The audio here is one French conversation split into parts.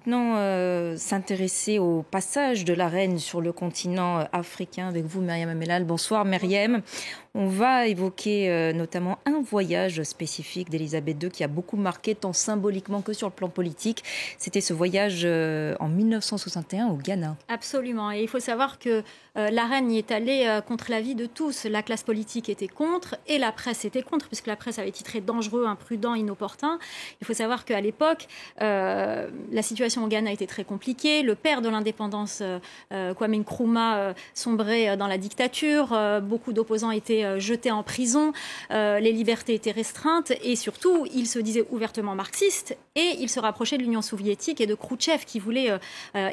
maintenant s'intéresser au passage de la reine sur le continent africain avec vous, Myriam Amellal. Bonsoir Myriam. On va évoquer notamment un voyage spécifique d'Elisabeth II qui a beaucoup marqué tant symboliquement que sur le plan politique. C'était ce voyage en 1961 au Ghana. Absolument. Et il faut savoir que la reine y est allée contre l'avis de tous. La classe politique était contre et la presse était contre, puisque la presse avait titré dangereux, imprudent, inopportun. Il faut savoir qu'à l'époque, la situation au Ghana était très compliquée. Le père de l'indépendance, Kwame Nkrumah, sombrait dans la dictature. Beaucoup d'opposants étaient jetés en prison. Les libertés étaient restreintes. Et surtout, il se disait ouvertement marxiste et il se rapprochait de l'Union soviétique et de Khrouchtchev qui voulait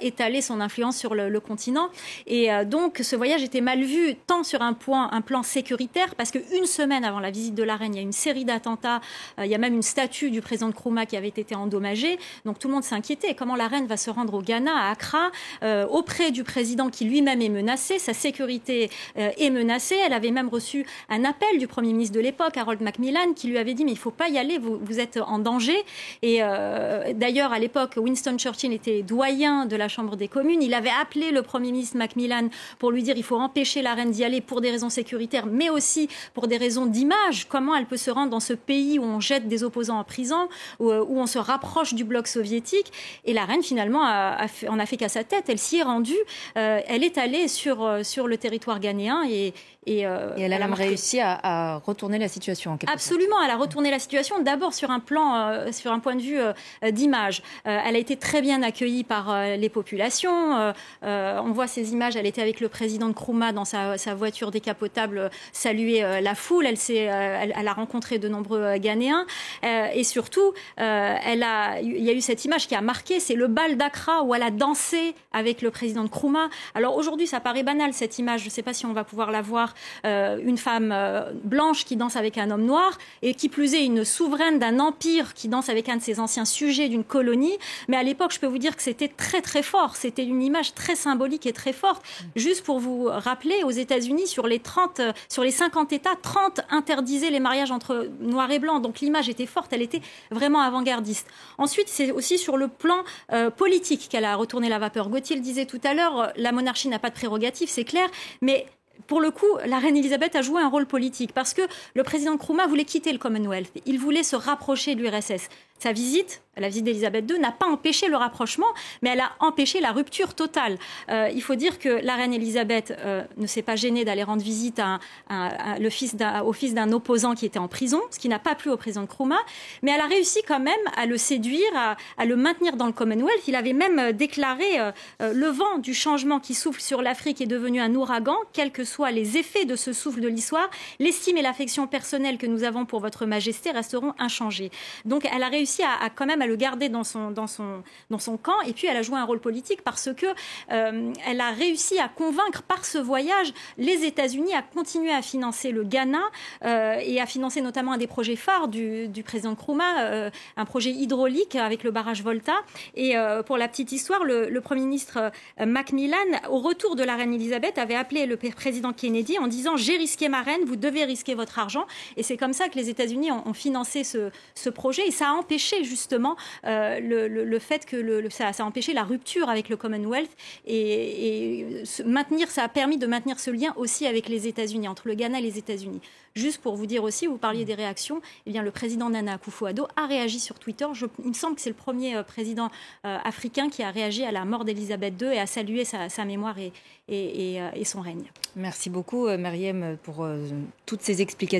étaler son influence sur le continent. Et donc, ce voyage était mal vu, tant sur un plan sécuritaire, parce qu'une semaine avant la visite de la reine, il y a une série d'attentats. Il y a même une statue du président Nkrumah qui avait été endommagée. Donc, tout le monde s'inquiétait. Comment la reine va se rendre au Ghana, à Accra, auprès du président qui lui-même est menacé. Sa sécurité est menacée. Elle avait même reçu un appel du Premier ministre de l'époque, Harold Macmillan, qui lui avait dit « mais il ne faut pas y aller, vous êtes en danger ». Et d'ailleurs, à l'époque, Winston Churchill était doyen de la Chambre des communes. Il avait appelé le Premier ministre Macmillan pour lui dire qu'il faut empêcher la reine d'y aller pour des raisons sécuritaires, mais aussi pour des raisons d'image. Comment elle peut se rendre dans ce pays où on jette des opposants en prison, où on se rapproche du bloc soviétique. Et la reine, finalement, en a fait qu'à sa tête. Elle s'y est rendue. Elle est allée sur le territoire ghanéen et elle a même réussi à retourner la situation en quelque sorte. Absolument, elle a retourné la situation d'abord sur un point de vue d'image. Elle a été très bien accueillie par les populations. On voit ces images, elle était avec le président Nkrumah dans sa voiture décapotable saluer la foule. Elle a rencontré de nombreux Ghanéens. Et surtout, il y a eu cette image qui a marqué, c'est le bal d'Accra où elle a dansé avec le président Nkrumah. Alors aujourd'hui, ça paraît banal cette image, je ne sais pas si on va pouvoir la voir. Une femme blanche qui danse avec un homme noir et qui plus est une souveraine d'un empire qui danse avec un de ses anciens sujets d'une colonie. Mais à l'époque, je peux vous dire que c'était très très fort. C'était une image très symbolique et très forte. Juste pour vous rappeler, aux États-Unis, sur les 50 États, 30 interdisaient les mariages entre noirs et blancs. Donc l'image était forte, elle était vraiment avant-gardiste. Ensuite, c'est aussi sur le plan politique qu'elle a retourné la vapeur. Gauthier le disait tout à l'heure, la monarchie n'a pas de prérogatives, c'est clair, mais pour le coup, la reine Elisabeth a joué un rôle politique parce que le président Nkrumah voulait quitter le Commonwealth. Il voulait se rapprocher de l'URSS. Sa visite, la visite d'Elisabeth II, n'a pas empêché le rapprochement, mais elle a empêché la rupture totale. Il faut dire que la reine Elisabeth ne s'est pas gênée d'aller rendre visite au fils d'un opposant qui était en prison, ce qui n'a pas plu au président Nkrumah, mais elle a réussi quand même à le séduire, à le maintenir dans le Commonwealth. Il avait même déclaré le vent du changement qui souffle sur l'Afrique est devenu un ouragan, quels que soient les effets de ce souffle de l'histoire, l'estime et l'affection personnelle que nous avons pour votre majesté resteront inchangées. Donc elle a réussi quand même à le garder dans son camp, et puis elle a joué un rôle politique parce que elle a réussi à convaincre par ce voyage les États-Unis à continuer à financer le Ghana et à financer notamment un des projets phares du président Nkrumah, un projet hydraulique avec le barrage Volta. Et pour la petite histoire, le Premier ministre Macmillan, au retour de la reine Elisabeth, avait appelé le président Kennedy en disant « J'ai risqué ma reine, vous devez risquer votre argent ». Et c'est comme ça que les États-Unis ont financé ce projet, et ça a empêché justement le fait que ça a empêché la rupture avec le Commonwealth et ça a permis de maintenir ce lien aussi avec les États-Unis, entre le Ghana et les États-Unis. Juste pour vous dire aussi, vous parliez des réactions, eh bien, le président Nana Akufo-Addo a réagi sur Twitter. Il me semble que c'est le premier président africain qui a réagi à la mort d'Elisabeth II et a salué sa mémoire et son règne. Merci beaucoup, Myriam, pour toutes ces explications.